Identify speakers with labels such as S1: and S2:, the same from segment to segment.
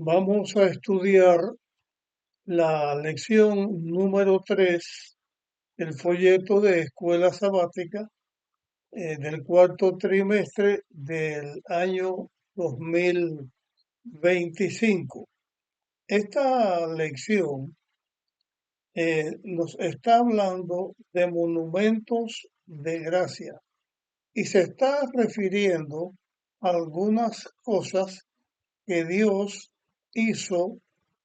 S1: Vamos a estudiar la lección número 3 del folleto de Escuela Sabática del cuarto trimestre del año 2025. Esta lección nos está hablando de monumentos de gracia y se está refiriendo a algunas cosas que Dios hizo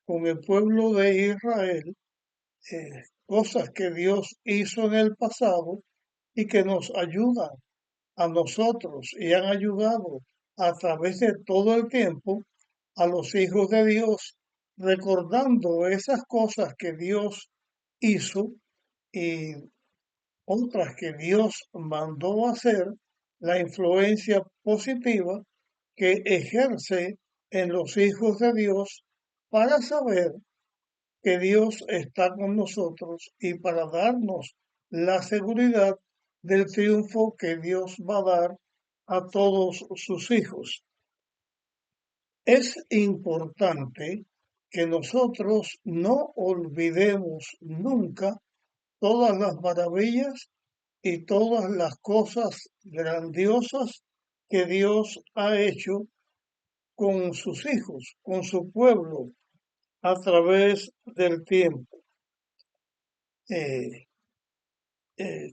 S1: con el pueblo de Israel, cosas que Dios hizo en el pasado y que nos ayudan a nosotros y han ayudado a través de todo el tiempo a los hijos de Dios, recordando esas cosas que Dios hizo y otras que Dios mandó hacer, la influencia positiva que ejerce en los hijos de Dios para saber que Dios está con nosotros y para darnos la seguridad del triunfo que Dios va a dar a todos sus hijos. Es importante que nosotros no olvidemos nunca todas las maravillas y todas las cosas grandiosas que Dios ha hecho con sus hijos, con su pueblo, a través del tiempo. Eh,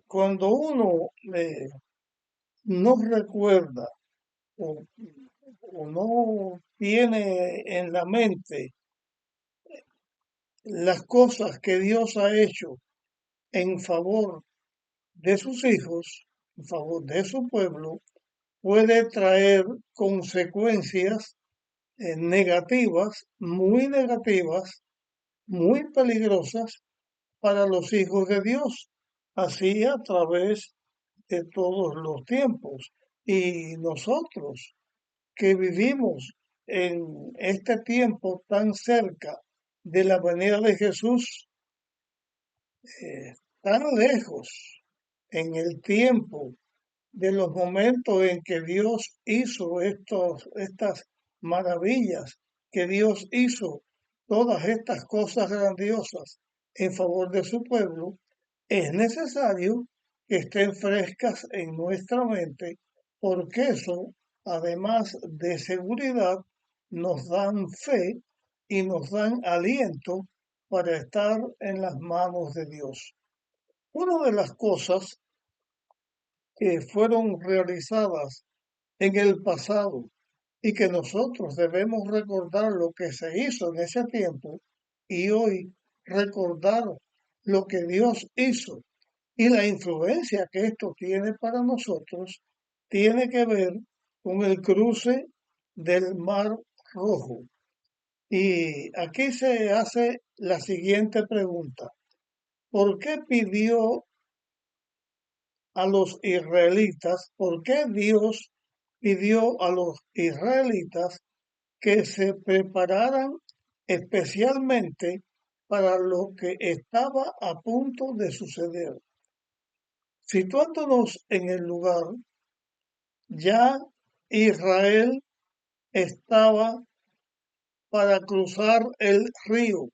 S1: Cuando uno no recuerda o, o no tiene en la mente las cosas que Dios ha hecho en favor de sus hijos, en favor de su pueblo, puede traer consecuencias negativas, muy peligrosas para los hijos de Dios, así a través de todos los tiempos. Y nosotros que vivimos en este tiempo tan cerca de la venida de Jesús, tan lejos en el tiempo de los momentos en que Dios hizo estas maravillas, que Dios hizo todas estas cosas grandiosas en favor de su pueblo, es necesario que estén frescas en nuestra mente, porque eso, además de seguridad, nos dan fe y nos dan aliento para estar en las manos de Dios. Una de las cosas que fueron realizadas en el pasado y que nosotros debemos recordar lo que se hizo en ese tiempo y hoy recordar lo que Dios hizo y la influencia que esto tiene para nosotros, tiene que ver con el cruce del Mar Rojo. Y aquí se hace la siguiente pregunta. ¿Por qué pidió a los israelitas, por qué Dios pidió a los israelitas que se prepararan especialmente para lo que estaba a punto de suceder? Situándonos en el lugar, ya Israel estaba para cruzar el río,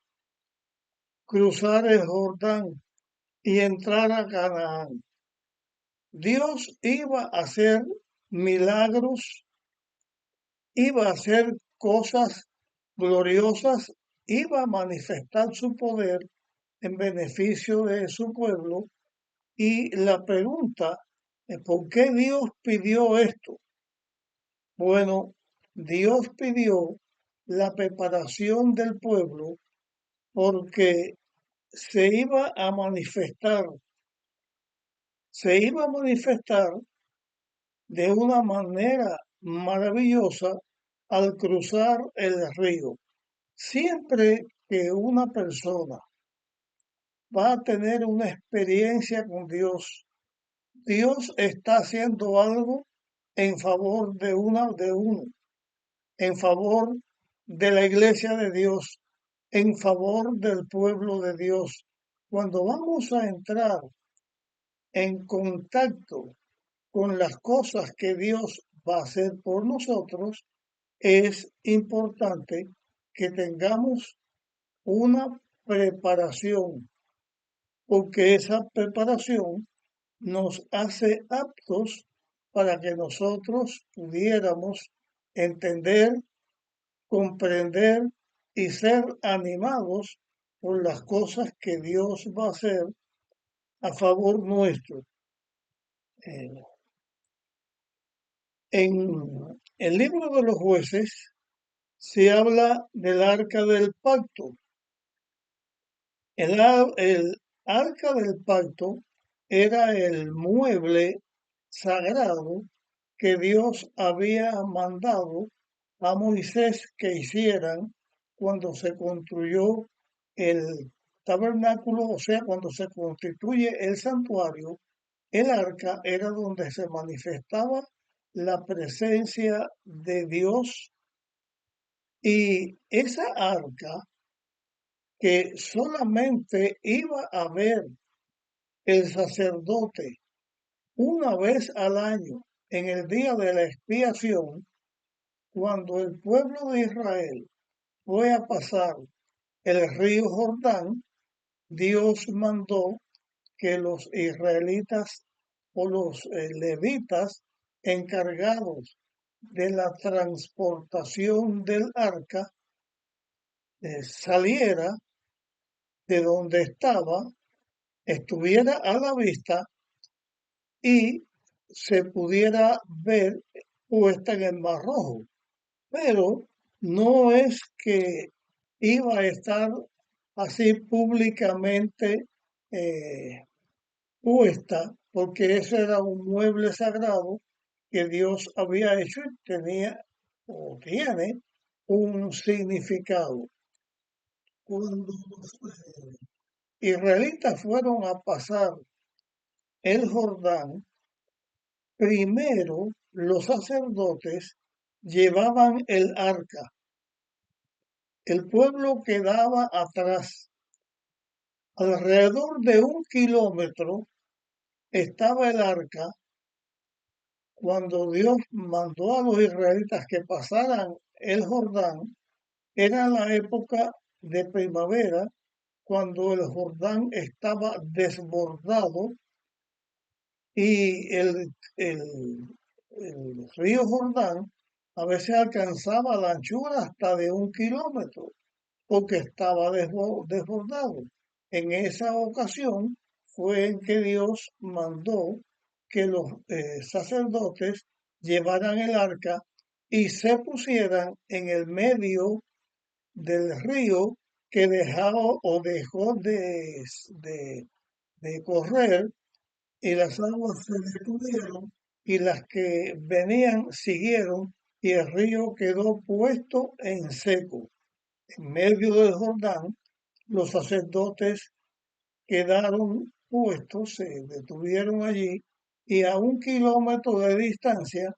S1: cruzar el Jordán y entrar a Canaán. Dios iba a hacer milagros, iba a hacer cosas gloriosas, iba a manifestar su poder en beneficio de su pueblo. Y la pregunta es, ¿por qué Dios pidió esto? Bueno, Dios pidió la preparación del pueblo porque se iba a manifestar de una manera maravillosa al cruzar el río. Siempre que una persona va a tener una experiencia con Dios, Dios está haciendo algo en favor de uno, en favor de la iglesia de Dios, en favor del pueblo de Dios. Cuando vamos a entrar en contacto con las cosas que Dios va a hacer por nosotros, es importante que tengamos una preparación, porque esa preparación nos hace aptos para que nosotros pudiéramos entender, comprender y ser animados por las cosas que Dios va a hacer a favor nuestro. Eh, en el libro de los jueces se habla del arca del pacto. El arca del pacto era el mueble sagrado que Dios había mandado a Moisés que hicieran cuando se construyó el tabernáculo, o sea, cuando se constituye el santuario. El arca era donde se manifestaba la presencia de Dios, y esa arca que solamente iba a ver el sacerdote una vez al año en el día de la expiación, cuando el pueblo de Israel fue a pasar el río Jordán, Dios mandó que los israelitas o los levitas encargados de la transportación del arca saliera de donde estaba, estuviera a la vista y se pudiera ver puesta en el Mar Rojo. Pero no es que iba a estar así públicamente eh, puesta, porque ese era un mueble sagrado que Dios había hecho y tenía o tiene un significado. Cuando los israelitas fueron a pasar el Jordán, primero los sacerdotes llevaban el arca. El pueblo quedaba atrás. Alrededor de 1 kilómetro estaba el arca cuando Dios mandó a los israelitas que pasaran el Jordán. Era la época de primavera, cuando el Jordán estaba desbordado y el río Jordán a veces alcanzaba la anchura hasta de 1 kilómetro, porque estaba desbordado. En esa ocasión fue en que Dios mandó que los sacerdotes llevaran el arca y se pusieran en el medio del río que dejaba o dejó de correr, y las aguas se detuvieron y las que venían siguieron, y el río quedó puesto en seco. En medio del Jordán, los sacerdotes quedaron puestos, se detuvieron allí, y a 1 kilómetro de distancia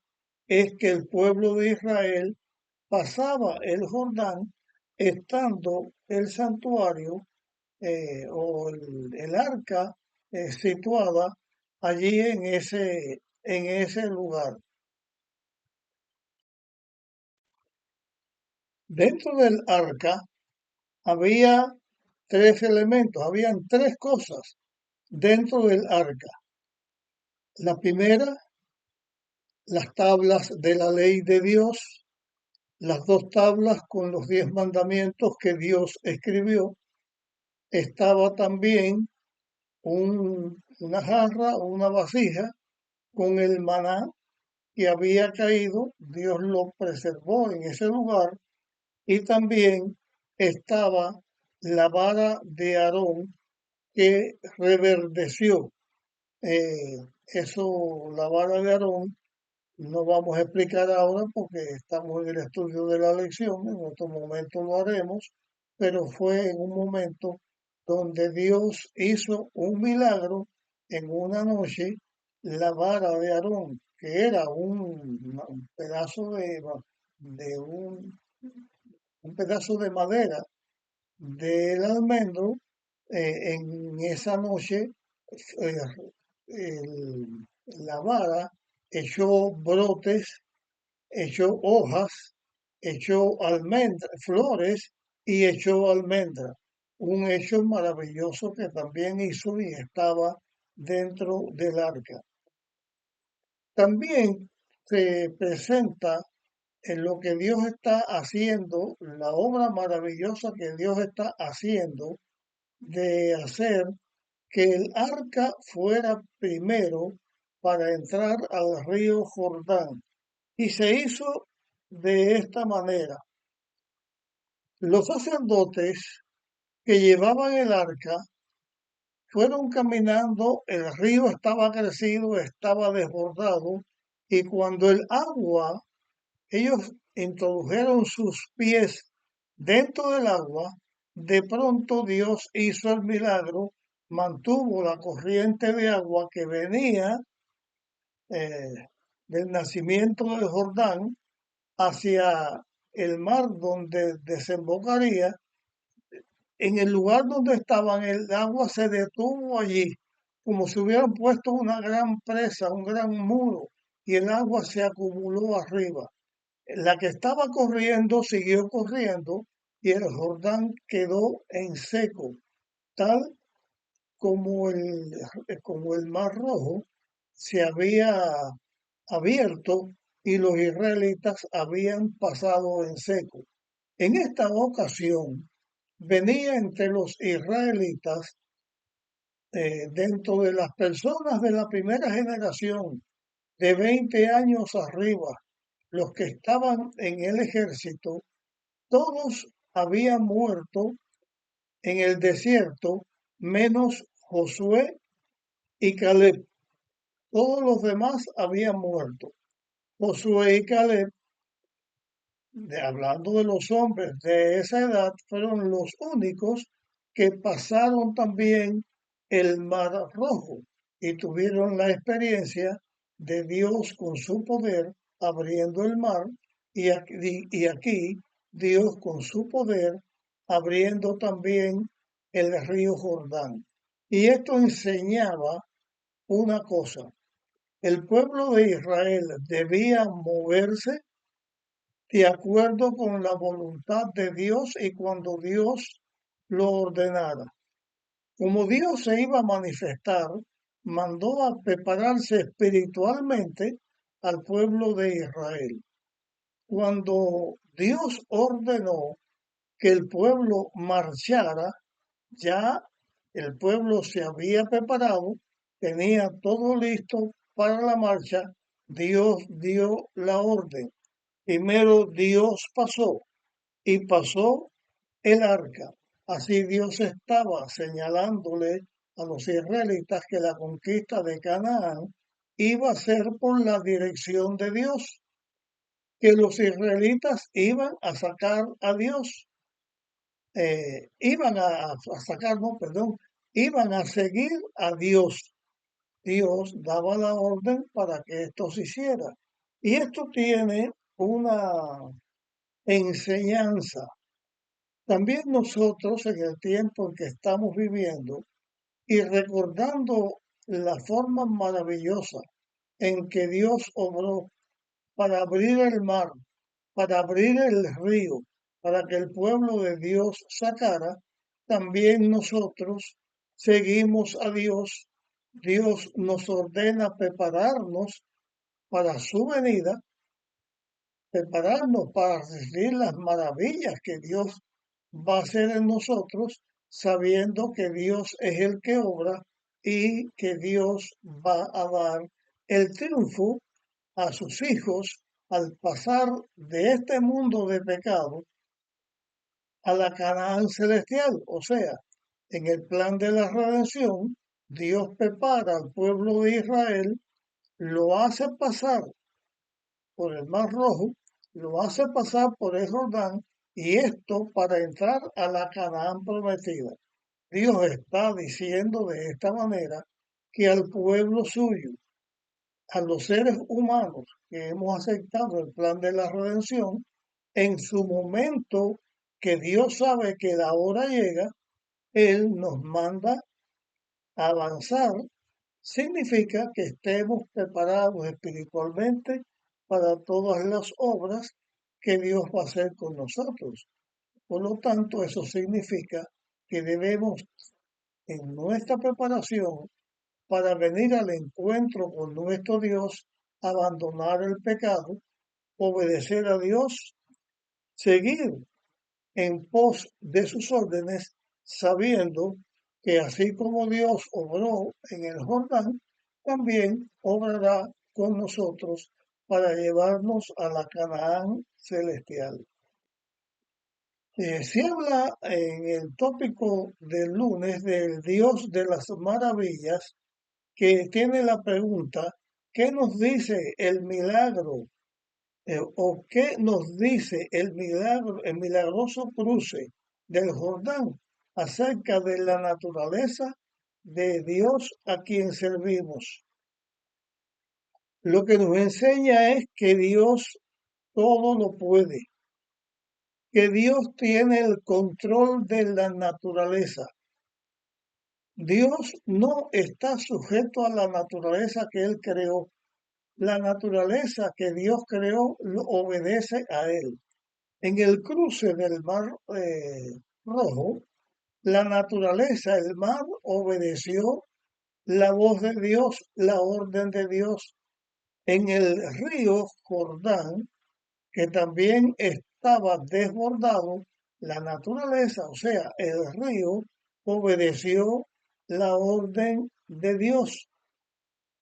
S1: es que el pueblo de Israel pasaba el Jordán, estando el santuario o el arca situada allí en ese lugar. Dentro del arca había tres elementos, habían tres cosas dentro del arca. La primera, las tablas de la ley de Dios, las dos tablas con los 10 mandamientos que Dios escribió. Estaba también una jarra o una vasija con el maná que había caído, Dios lo preservó en ese lugar, y también estaba la vara de Aarón que reverdeció. Eso, la vara de Aarón, no vamos a explicar ahora porque estamos en el estudio de la lección, en otro momento lo haremos, pero fue en un momento donde Dios hizo un milagro en una noche. La vara de Aarón, que era un pedazo de un pedazo de madera del almendro, en esa noche eh, la vara echó brotes, echó hojas, echó flores y echó almendras. Un hecho maravilloso que también hizo y estaba dentro del arca. También se presenta en lo que Dios está haciendo, la obra maravillosa que Dios está haciendo de hacer que el arca fuera primero para entrar al río Jordán. Y se hizo de esta manera. Los sacerdotes que llevaban el arca fueron caminando, el río estaba crecido, estaba desbordado, y cuando el agua, ellos introdujeron sus pies dentro del agua, de pronto Dios hizo el milagro, mantuvo la corriente de agua que venía eh, del nacimiento del Jordán hacia el mar donde desembocaría. En el lugar donde estaban, el agua se detuvo allí, como si hubieran puesto una gran presa, un gran muro, y el agua se acumuló arriba. La que estaba corriendo siguió corriendo y el Jordán quedó en seco, tal como el Mar Rojo se había abierto y los israelitas habían pasado en seco. En esta ocasión venía entre los israelitas, dentro de las personas de la primera generación, de 20 años arriba, los que estaban en el ejército, todos habían muerto en el desierto, menos Josué y Caleb. Todos los demás habían muerto. Josué y Caleb, hablando de los hombres de esa edad, fueron los únicos que pasaron también el Mar Rojo y tuvieron la experiencia de Dios con su poder abriendo el mar y aquí Dios con su poder abriendo también el río Jordán. Y esto enseñaba una cosa: el pueblo de Israel debía moverse de acuerdo con la voluntad de Dios y cuando Dios lo ordenara. Como Dios se iba a manifestar, mandó a prepararse espiritualmente al pueblo de Israel. Cuando Dios ordenó que el pueblo marchara, ya el pueblo se había preparado, tenía todo listo para la marcha. Dios dio la orden. Primero Dios pasó y pasó el arca. Así Dios estaba señalándole a los israelitas que la conquista de Canaán iba a ser por la dirección de Dios, que los israelitas iban a sacar a Dios, iban a sacar, no, perdón, iban a seguir a Dios. Dios daba la orden para que esto se hiciera. Y esto tiene una enseñanza. También nosotros en el tiempo en que estamos viviendo y recordando la forma maravillosa en que Dios obró para abrir el mar, para abrir el río, para que el pueblo de Dios sacara, también nosotros seguimos a Dios. Dios nos ordena prepararnos para su venida, prepararnos para recibir las maravillas que Dios va a hacer en nosotros, sabiendo que Dios es el que obra y que Dios va a dar el triunfo a sus hijos al pasar de este mundo de pecado a la Canaán celestial. O sea, en el plan de la redención, Dios prepara al pueblo de Israel, lo hace pasar por el Mar Rojo, lo hace pasar por el Jordán, y esto para entrar a la Canaán prometida. Dios está diciendo de esta manera que al pueblo suyo, a los seres humanos que hemos aceptado el plan de la redención, en su momento que Dios sabe que la hora llega, Él nos manda a avanzar. Significa que estemos preparados espiritualmente para todas las obras que Dios va a hacer con nosotros. Por lo tanto, eso significa que debemos, en nuestra preparación para venir al encuentro con nuestro Dios, abandonar el pecado, obedecer a Dios, seguir en pos de sus órdenes, sabiendo que así como Dios obró en el Jordán, también obrará con nosotros para llevarnos a la Canaán celestial. Se habla en el tópico del lunes del Dios de las maravillas, que tiene la pregunta: ¿qué nos dice el milagro o qué nos dice el milagro, el milagroso cruce del Jordán acerca de la naturaleza de Dios a quien servimos? Lo que nos enseña es que Dios todo lo puede, que Dios tiene el control de la naturaleza. Dios no está sujeto a la naturaleza que Él creó. La naturaleza que Dios creó lo obedece a Él. En el cruce del mar Rojo, la naturaleza, el mar, obedeció la voz de Dios, la orden de Dios. En el río Jordán, que también estaba desbordado, la naturaleza, o sea, el río, obedeció la orden de Dios.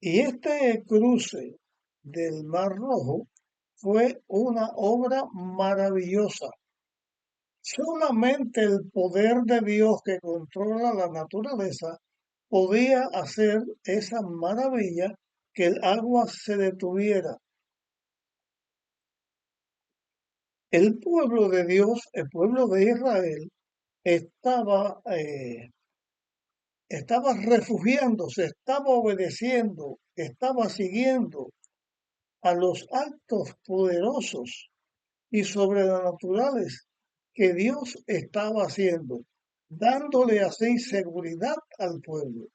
S1: Y este cruce del Mar Rojo fue una obra maravillosa. Solamente el poder de Dios que controla la naturaleza podía hacer esa maravilla, que el agua se detuviera. El pueblo de Dios, el pueblo de Israel, estaba, estaba refugiándose, estaba obedeciendo, estaba siguiendo a los actos poderosos y sobrenaturales que Dios estaba haciendo, dándole así seguridad al pueblo.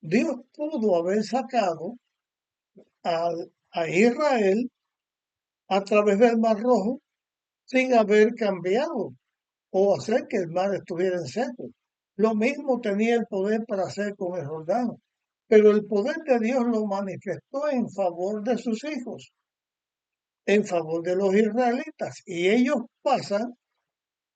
S1: Dios pudo haber sacado a Israel a través del Mar Rojo sin haber cambiado o hacer que el mar estuviera en seco. Lo mismo tenía el poder para hacer con el Jordán, pero el poder de Dios lo manifestó en favor de sus hijos, en favor de los israelitas, y ellos pasan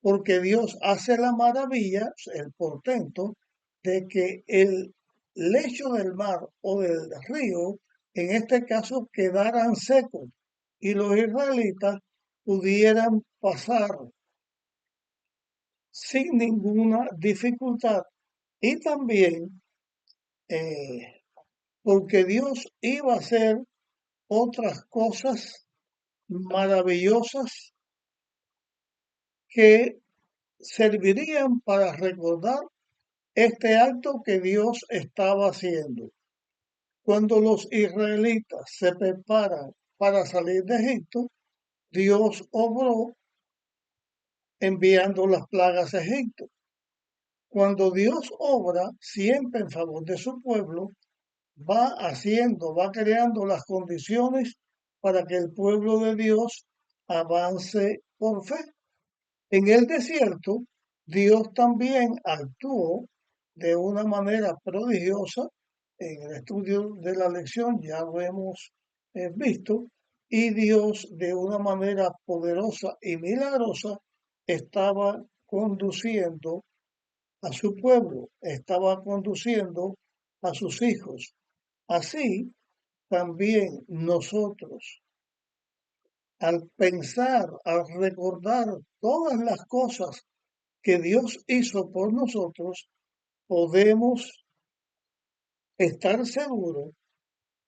S1: porque Dios hace la maravilla, el portento, de que el lecho del mar o del río, en este caso, quedaran secos y los israelitas pudieran pasar sin ninguna dificultad. Y también porque Dios iba a hacer otras cosas maravillosas que servirían para recordar este acto que Dios estaba haciendo. Cuando los israelitas se preparan para salir de Egipto, Dios obró enviando las plagas a Egipto. Cuando Dios obra siempre en favor de su pueblo, va creando las condiciones para que el pueblo de Dios avance por fe. En el desierto, Dios también actuó de una manera prodigiosa. En el estudio de la lección ya lo hemos visto, y Dios de una manera poderosa y milagrosa estaba conduciendo a su pueblo, estaba conduciendo a sus hijos. Así también nosotros, al pensar, al recordar todas las cosas que Dios hizo por nosotros, podemos estar seguros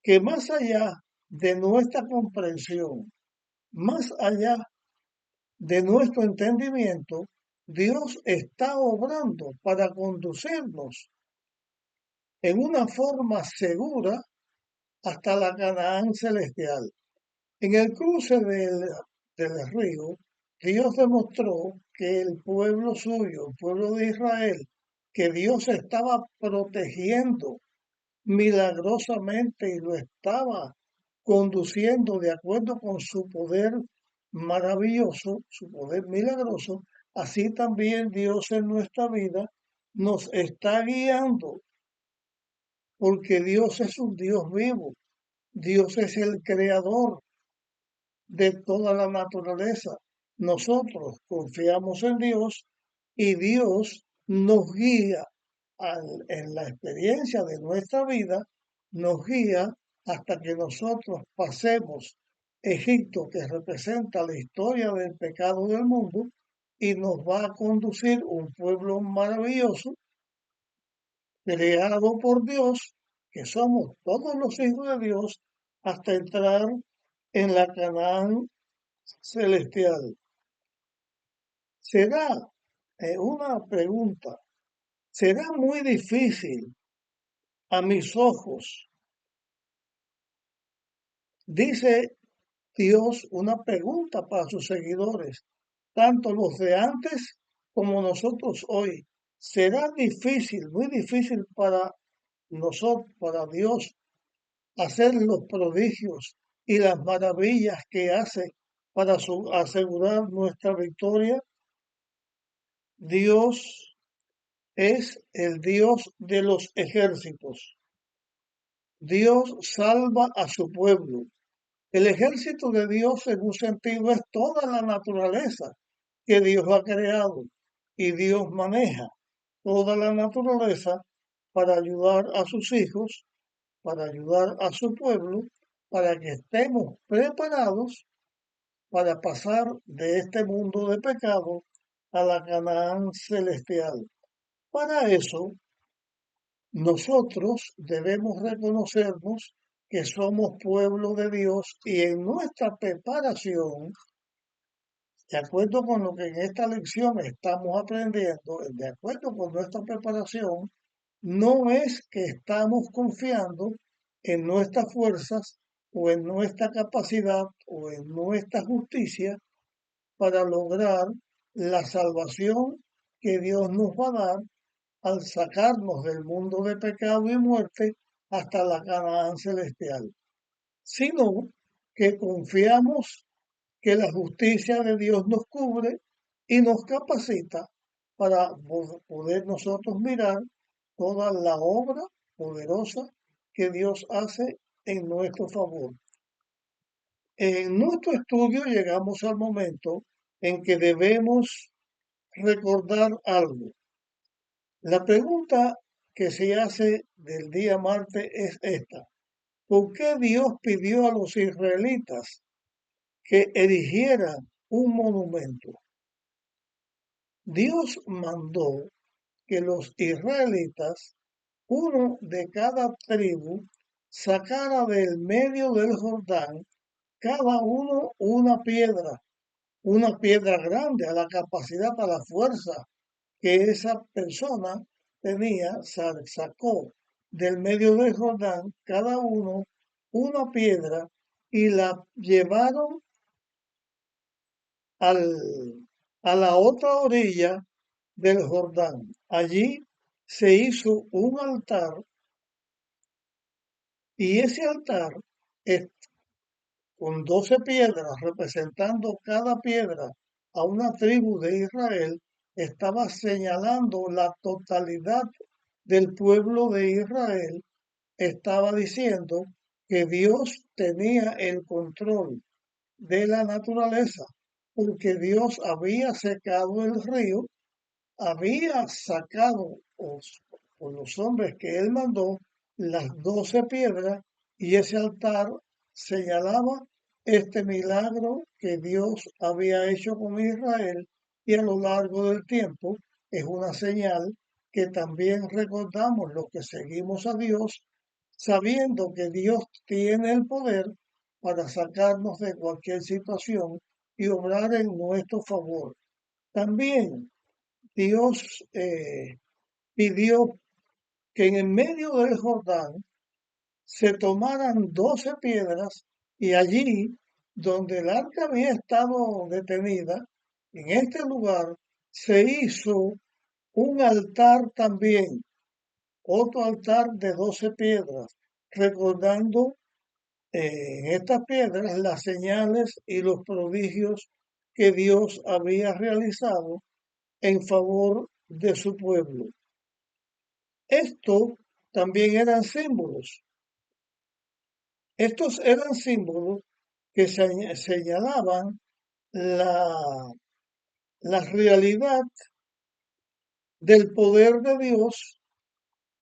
S1: que más allá de nuestra comprensión, más allá de nuestro entendimiento, Dios está obrando para conducirnos en una forma segura hasta la Canaán celestial. En el cruce del río, Dios demostró que el pueblo suyo, el pueblo de Israel, que Dios estaba protegiendo milagrosamente y lo estaba conduciendo de acuerdo con su poder maravilloso, su poder milagroso, así también Dios en nuestra vida nos está guiando, porque Dios es un Dios vivo, Dios es el creador de toda la naturaleza. Nosotros confiamos en Dios y Dios nos guía en la experiencia de nuestra vida, nos guía hasta que nosotros pasemos Egipto, que representa la historia del pecado del mundo, y nos va a conducir un pueblo maravilloso, creado por Dios, que somos todos los hijos de Dios, hasta entrar en la Canaán celestial. Será una pregunta, será muy difícil a mis ojos, dice Dios, una pregunta para sus seguidores, tanto los de antes como nosotros hoy. Será difícil, muy difícil para nosotros, para Dios, hacer los prodigios y las maravillas que hace para asegurar nuestra victoria. Dios es el Dios de los ejércitos. Dios salva a su pueblo. El ejército de Dios en un sentido es toda la naturaleza que Dios ha creado y Dios maneja toda la naturaleza para ayudar a sus hijos, para ayudar a su pueblo, para que estemos preparados para pasar de este mundo de pecado a la Canaán celestial. Para eso, nosotros debemos reconocernos que somos pueblo de Dios y en nuestra preparación, de acuerdo con lo que en esta lección estamos aprendiendo, de acuerdo con nuestra preparación, no es que estamos confiando en nuestras fuerzas o en nuestra capacidad o en nuestra justicia para lograr la salvación que Dios nos va a dar al sacarnos del mundo de pecado y muerte hasta la Canaán celestial, sino que confiamos que la justicia de Dios nos cubre y nos capacita para poder nosotros mirar toda la obra poderosa que Dios hace en nuestro favor. En nuestro estudio llegamos al momento en que debemos recordar algo. La pregunta que se hace del día martes es esta. ¿Por qué Dios pidió a los israelitas que erigieran un monumento? Dios mandó que los israelitas, uno de cada tribu, sacara del medio del Jordán cada uno una piedra grande a la capacidad, a la fuerza que esa persona tenía, sacó del medio del Jordán cada uno una piedra y la llevaron a la otra orilla del Jordán. Allí se hizo un altar y ese altar con 12 piedras representando cada piedra a una tribu de Israel, estaba señalando la totalidad del pueblo de Israel, estaba diciendo que Dios tenía el control de la naturaleza, porque Dios había secado el río, había sacado con los hombres que él mandó las 12 piedras y ese altar señalaba este milagro que Dios había hecho con Israel y a lo largo del tiempo es una señal que también recordamos los que seguimos a Dios, sabiendo que Dios tiene el poder para sacarnos de cualquier situación y obrar en nuestro favor. También Dios pidió que en el medio del Jordán se tomaran 12 piedras y allí donde el arca había estado detenida, en este lugar se hizo un altar también, otro altar de 12 piedras, recordando en estas piedras las señales y los prodigios que Dios había realizado en favor de su pueblo. Esto también eran símbolos. Estos eran símbolos que señalaban la, la realidad del poder de Dios,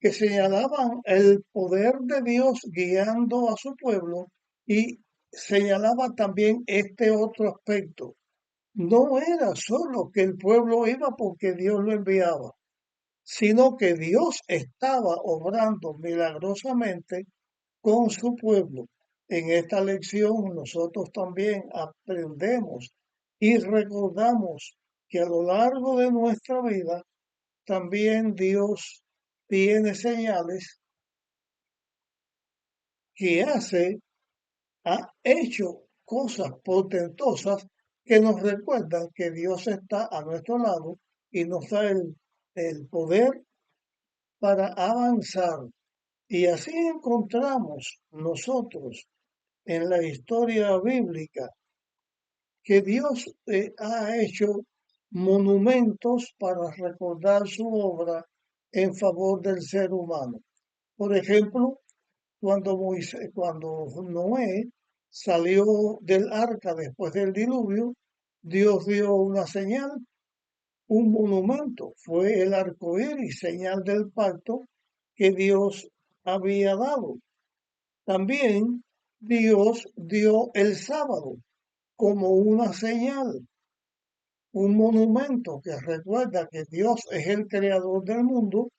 S1: que señalaban el poder de Dios guiando a su pueblo y señalaba también este otro aspecto. No era solo que el pueblo iba porque Dios lo enviaba, sino que Dios estaba obrando milagrosamente con su pueblo. En esta lección nosotros también aprendemos y recordamos que a lo largo de nuestra vida también Dios tiene señales que ha hecho cosas portentosas que nos recuerdan que Dios está a nuestro lado y nos da el poder para avanzar. Y así encontramos nosotros en la historia bíblica que Dios ha hecho monumentos para recordar su obra en favor del ser humano. Por ejemplo, cuando Noé salió del arca después del diluvio, Dios dio una señal, un monumento, fue el arco iris, señal del pacto que Dios había dado. También Dios dio el sábado como una señal, un monumento que recuerda que Dios es el creador del mundo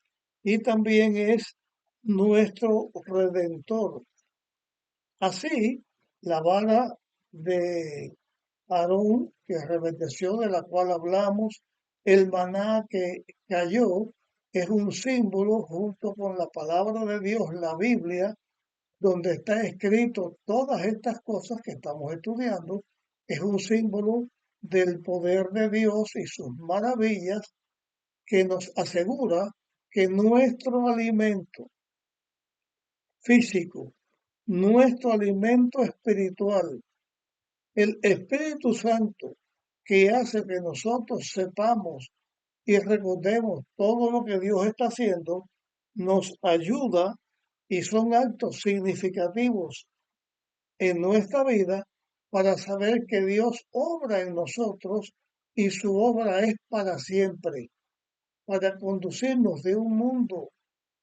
S1: y también es nuestro redentor. Así, la vara de Aarón, que reverdeció, de la cual hablamos, el maná que cayó, es un símbolo junto con la palabra de Dios, la Biblia, donde está escrito todas estas cosas que estamos estudiando, es un símbolo del poder de Dios y sus maravillas que nos asegura que nuestro alimento físico, nuestro alimento espiritual, el Espíritu Santo que hace que nosotros sepamos y recordemos todo lo que Dios está haciendo, nos ayuda y son actos significativos en nuestra vida para saber que Dios obra en nosotros y su obra es para siempre, para conducirnos de un mundo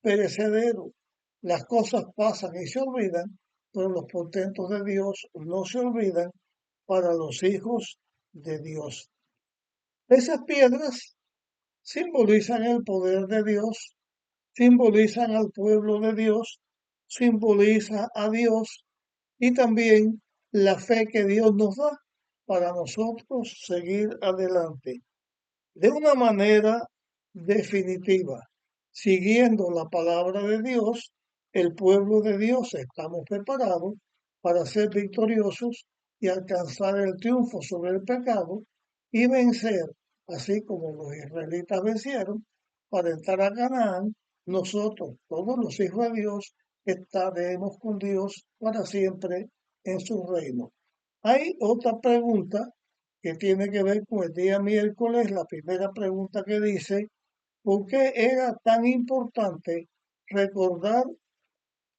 S1: perecedero. Las cosas pasan y se olvidan, pero los portentos de Dios no se olvidan para los hijos de Dios. Esas piedras simbolizan el poder de Dios, simbolizan al pueblo de Dios, simboliza a Dios y también la fe que Dios nos da para nosotros seguir adelante de una manera definitiva, siguiendo la palabra de Dios. El pueblo de Dios estamos preparados para ser victoriosos y alcanzar el triunfo sobre el pecado y vencer, así como los israelitas vencieron, para entrar a Canaán. Nosotros, todos los hijos de Dios, estaremos con Dios para siempre en su reino. Hay otra pregunta que tiene que ver con el día miércoles, la primera pregunta que dice, ¿por qué era tan importante recordar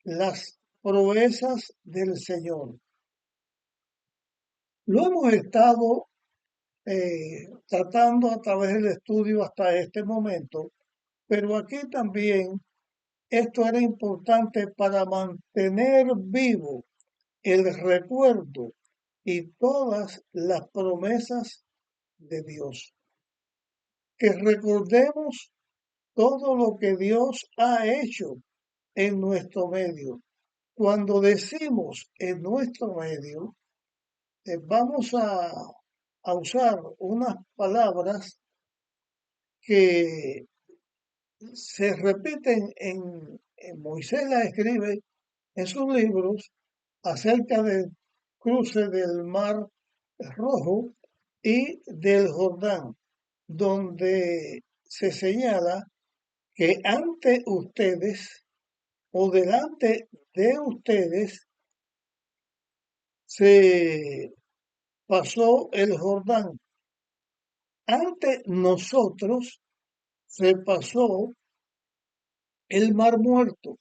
S1: las proezas del Señor? Lo hemos estado tratando a través del estudio hasta este momento, pero aquí también esto era importante para mantener vivo el recuerdo y todas las promesas de Dios. Que recordemos todo lo que Dios ha hecho en nuestro medio. Cuando decimos en nuestro medio, vamos a usar unas palabras que se repiten Moisés las escribe en sus libros acerca del cruce del Mar Rojo y del Jordán, donde se señala que ante ustedes o delante de ustedes se pasó el Jordán. Ante nosotros se pasó el Mar Muerto,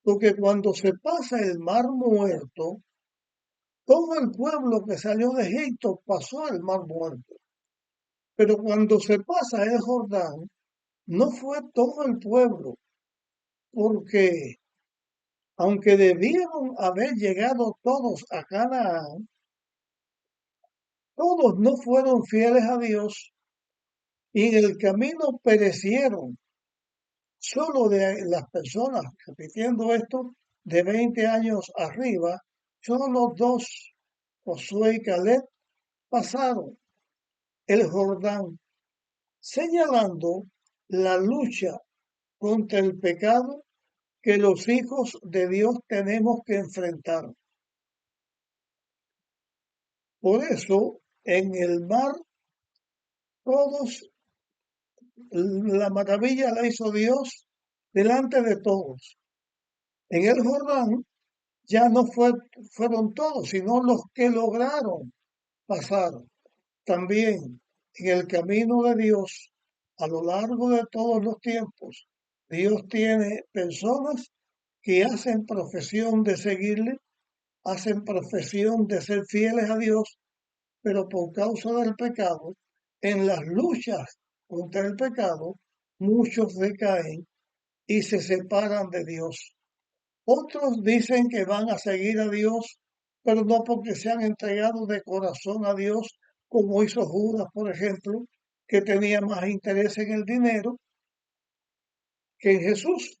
S1: porque cuando se pasa el Mar Muerto, todo el pueblo que salió de Egipto pasó el Mar Muerto. Pero cuando se pasa el Jordán, no fue todo el pueblo, porque aunque debieron haber llegado todos a Canaán, todos no fueron fieles a Dios y en el camino perecieron. Solo de las personas, repitiendo esto, de 20 años arriba, solo dos, Josué y Caleb, pasaron el Jordán, señalando la lucha contra el pecado que los hijos de Dios tenemos que enfrentar. Por eso, en el mar, todos, la maravilla la hizo Dios delante de todos. En el Jordán ya no fueron todos, sino los que lograron pasar. También en el camino de Dios, a lo largo de todos los tiempos, Dios tiene personas que hacen profesión de seguirle, hacen profesión de ser fieles a Dios, pero por causa del pecado, en las luchas contra el pecado, muchos decaen y se separan de Dios. Otros dicen que van a seguir a Dios, pero no porque se han entregado de corazón a Dios, como hizo Judas, por ejemplo, que tenía más interés en el dinero que en Jesús,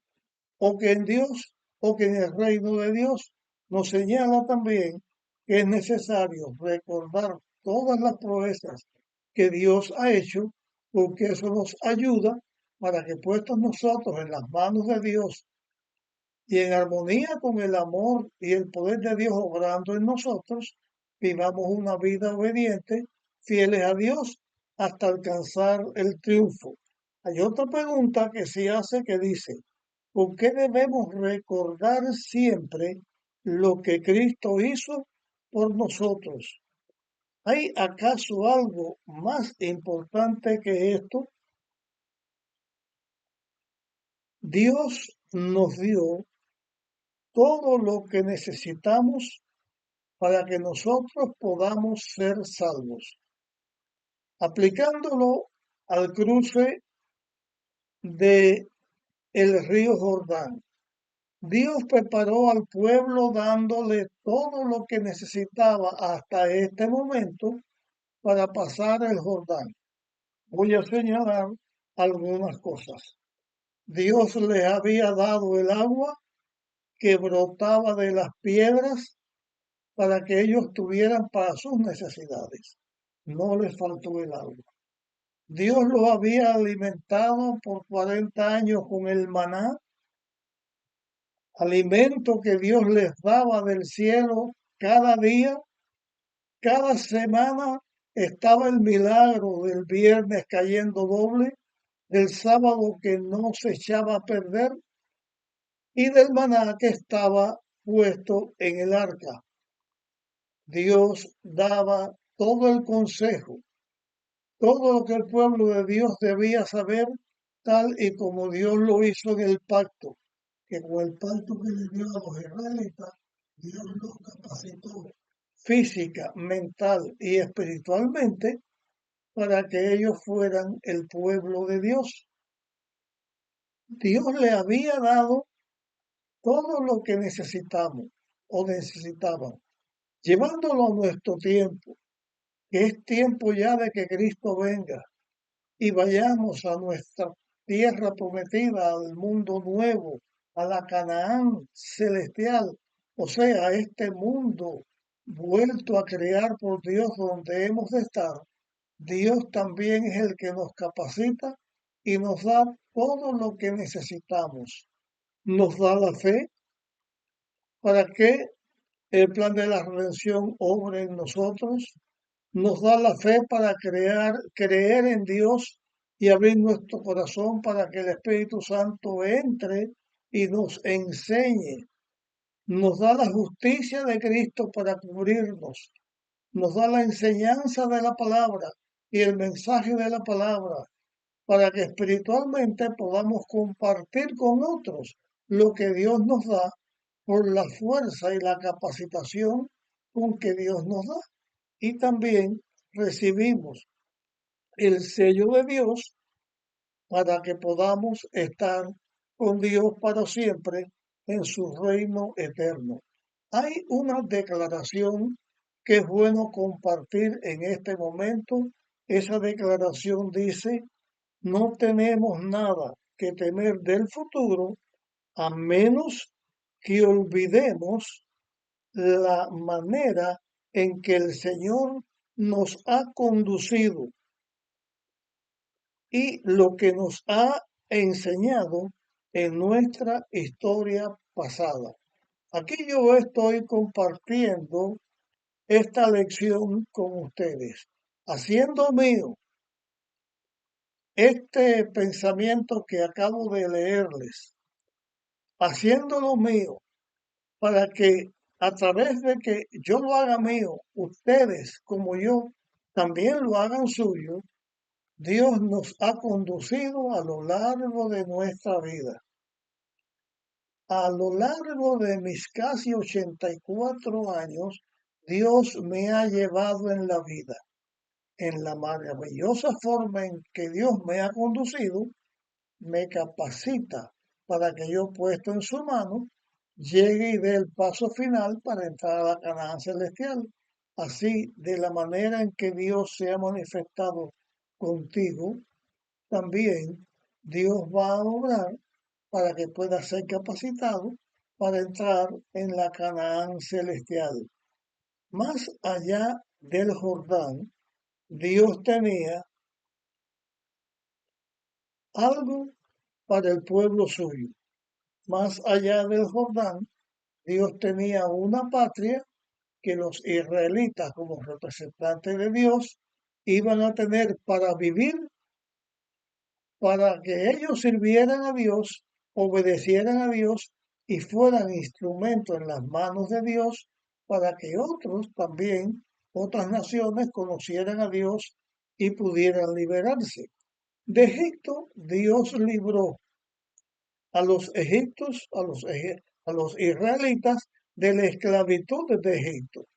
S1: o que en Dios, o que en el reino de Dios. Nos señala también que es necesario recordar todas las proezas que Dios ha hecho, porque eso nos ayuda para que puestos nosotros en las manos de Dios y en armonía con el amor y el poder de Dios obrando en nosotros, vivamos una vida obediente, fieles a Dios, hasta alcanzar el triunfo. Hay otra pregunta que se hace que dice, ¿por qué debemos recordar siempre lo que Cristo hizo por nosotros? ¿Hay acaso algo más importante que esto? Dios nos dio todo lo que necesitamos para que nosotros podamos ser salvos. Aplicándolo al cruce de el río Jordán. Dios preparó al pueblo dándole todo lo que necesitaba hasta este momento para pasar el Jordán. Voy a señalar algunas cosas. Dios les había dado el agua que brotaba de las piedras para que ellos tuvieran para sus necesidades. No les faltó el agua. Dios los había alimentado por 40 años con el maná, alimento que Dios les daba del cielo cada día. Cada semana estaba el milagro del viernes cayendo doble, del sábado que no se echaba a perder y del maná que estaba puesto en el arca. Dios daba todo el consejo, todo lo que el pueblo de Dios debía saber, tal y como Dios lo hizo en el pacto, que con el pacto que le dio a los israelitas, Dios los capacitó física, mental y espiritualmente para que ellos fueran el pueblo de Dios. Dios le había dado todo lo que necesitamos o necesitaban, llevándolo a nuestro tiempo, que es tiempo ya de que Cristo venga y vayamos a nuestra tierra prometida, al mundo nuevo, a la Canaán celestial, o sea, a este mundo vuelto a crear por Dios donde hemos de estar. Dios también es el que nos capacita y nos da todo lo que necesitamos. Nos da la fe para que el plan de la redención obre en nosotros, nos da la fe para creer en Dios y abrir nuestro corazón para que el Espíritu Santo entre y nos enseñe nos da la justicia de Cristo para cubrirnos, nos da la enseñanza de la palabra y el mensaje de la palabra para que espiritualmente podamos compartir con otros lo que Dios nos da por la fuerza y la capacitación con que Dios nos da. Y también recibimos el sello de Dios para que podamos estar con Dios para siempre en su reino eterno. Hay una declaración que es bueno compartir en este momento. Esa declaración dice: no tenemos nada que temer del futuro a menos que olvidemos la manera en que el Señor nos ha conducido y lo que nos ha enseñado en nuestra historia pasada. Aquí yo estoy compartiendo esta lección con ustedes, haciendo mío este pensamiento que acabo de leerles, haciéndolo mío para que a través de que yo lo haga mío, ustedes como yo también lo hagan suyo. Dios nos ha conducido a lo largo de nuestra vida. A lo largo de mis casi 84 años, Dios me ha llevado en la vida. En la maravillosa forma en que Dios me ha conducido, me capacita para que yo, puesto en su mano, llegue y dé el paso final para entrar a la Canaán celestial. Así, de la manera en que Dios se ha manifestado contigo, también Dios va a obrar para que pueda ser capacitado para entrar en la Canaán celestial. Más allá del Jordán, Dios tenía algo para el pueblo suyo. Más allá del Jordán, Dios tenía una patria que los israelitas, como representantes de Dios, iban a tener para vivir, para que ellos sirvieran a Dios, obedecieran a Dios y fueran instrumentos en las manos de Dios para que otros también, otras naciones, conocieran a Dios y pudieran liberarse. De Egipto, Dios libró a los egipcios, a los israelitas de la esclavitud de Egipto.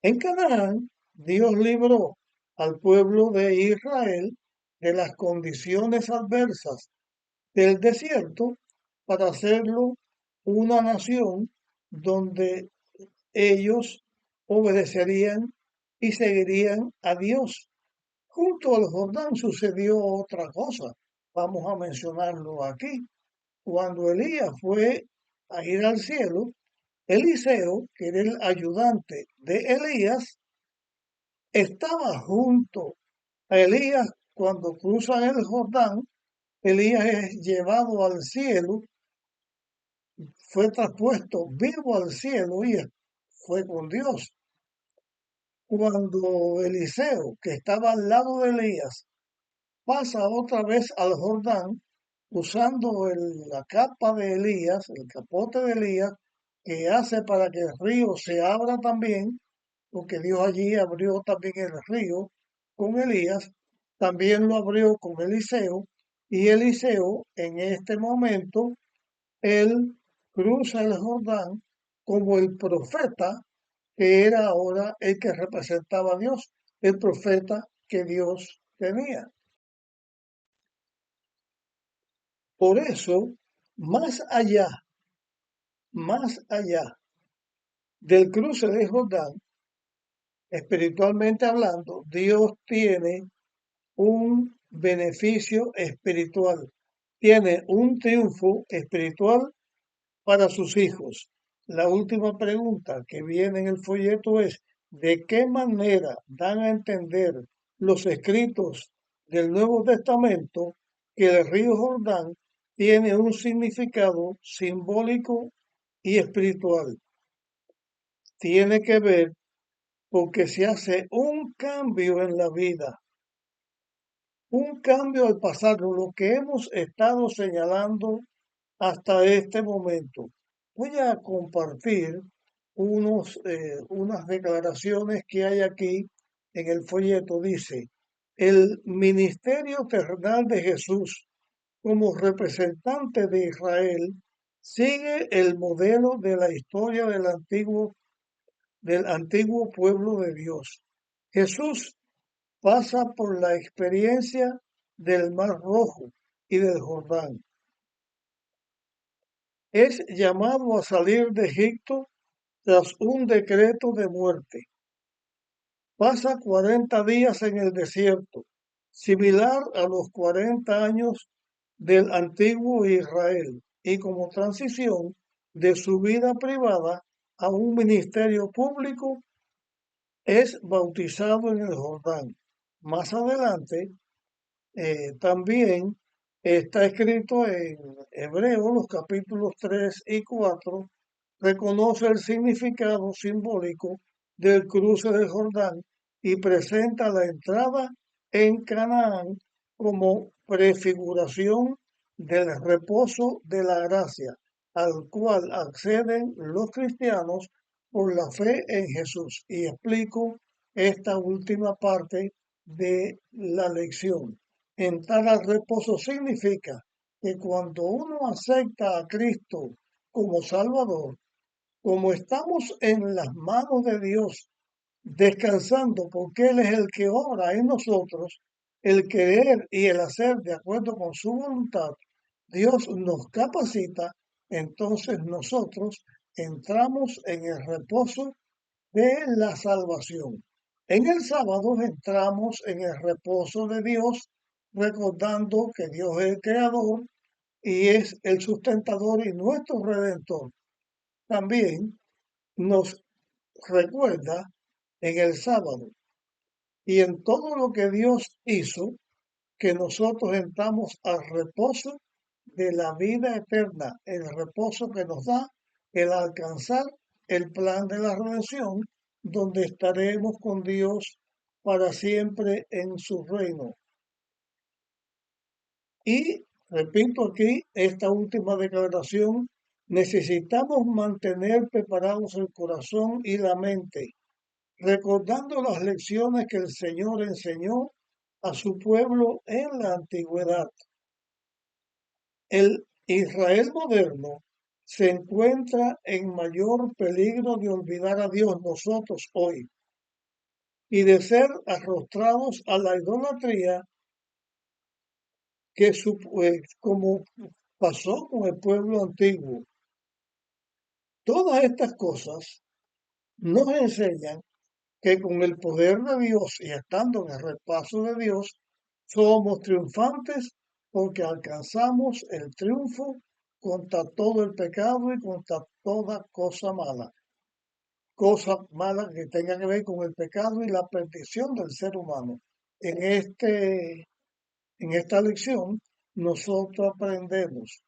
S1: En Canaán, Dios libró al pueblo de Israel de las condiciones adversas del desierto para hacerlo una nación donde ellos obedecerían y seguirían a Dios. Junto al Jordán sucedió otra cosa. Vamos a mencionarlo aquí. Cuando Elías fue a ir al cielo, Eliseo, que era el ayudante de Elías, estaba junto a Elías cuando cruzan el Jordán. Elías es llevado al cielo, fue traspuesto vivo al cielo y fue con Dios. Cuando Eliseo, que estaba al lado de Elías, pasa otra vez al Jordán usando la capa de Elías, el capote de Elías, que hace para que el río se abra también, porque Dios allí abrió también el río con Elías, también lo abrió con Eliseo, y Eliseo en este momento, él cruza el Jordán como el profeta que era ahora el que representaba a Dios, el profeta que Dios tenía. Por eso, más allá del cruce de Jordán, espiritualmente hablando, Dios tiene un beneficio espiritual, tiene un triunfo espiritual para sus hijos. La última pregunta que viene en el folleto es: ¿de qué manera dan a entender los escritos del Nuevo Testamento que el río Jordán tiene un significado simbólico y espiritual? Tiene que ver porque se hace un cambio en la vida, un cambio al pasar lo que hemos estado señalando hasta este momento. Voy a compartir unas declaraciones que hay aquí en el folleto. Dice, el ministerio terrenal de Jesús como representante de Israel sigue el modelo de la historia del antiguo pueblo de Dios. Jesús pasa por la experiencia del Mar Rojo y del Jordán. Es llamado a salir de Egipto tras un decreto de muerte. Pasa 40 días en el desierto, similar a los 40 años del antiguo Israel, y como transición de su vida privada a un ministerio público, es bautizado en el Jordán. Más adelante, también está escrito en Hebreos, los capítulos 3 y 4, reconoce el significado simbólico del cruce del Jordán y presenta la entrada en Canaán como prefiguración del reposo de la gracia, al cual acceden los cristianos por la fe en Jesús. Y explico esta última parte de la lección. Entrar al reposo significa que cuando uno acepta a Cristo como Salvador, como estamos en las manos de Dios, descansando porque Él es el que obra en nosotros, el querer y el hacer de acuerdo con su voluntad, Dios nos capacita, entonces nosotros entramos en el reposo de la salvación. En el sábado entramos en el reposo de Dios, recordando que Dios es el creador y es el sustentador y nuestro redentor. También nos recuerda en el sábado y en todo lo que Dios hizo, que nosotros entramos al reposo de la vida eterna, el reposo que nos da el alcanzar el plan de la redención, donde estaremos con Dios para siempre en su reino. Y repito aquí esta última declaración, necesitamos mantener preparados el corazón y la mente, recordando las lecciones que el Señor enseñó a su pueblo en la antigüedad. El Israel moderno se encuentra en mayor peligro de olvidar a Dios nosotros hoy y de ser arrostrados a la idolatría como pasó con el pueblo antiguo. Todas estas cosas nos enseñan que con el poder de Dios y estando en el repaso de Dios, somos triunfantes porque alcanzamos el triunfo contra todo el pecado y contra toda cosa mala que tenga que ver con el pecado y la perdición del ser humano. En esta lección, nosotros aprendemos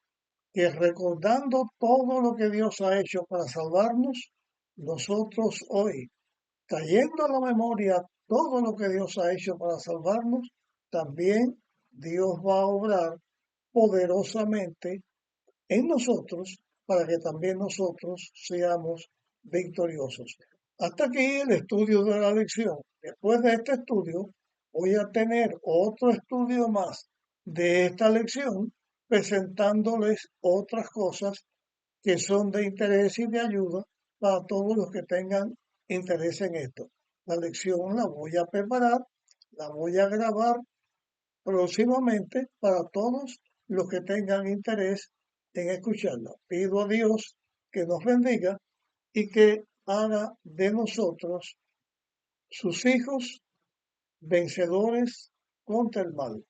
S1: que recordando todo lo que Dios ha hecho para salvarnos, nosotros hoy, trayendo a la memoria todo lo que Dios ha hecho para salvarnos, también Dios va a obrar poderosamente en nosotros para que también nosotros seamos victoriosos. Hasta aquí el estudio de la lección. Después de este estudio, voy a tener otro estudio más de esta lección, presentándoles otras cosas que son de interés y de ayuda para todos los que tengan interés en esto. La lección la voy a preparar, la voy a grabar próximamente para todos los que tengan interés en escucharla. Pido a Dios que nos bendiga y que haga de nosotros sus hijos vencedores contra el mal.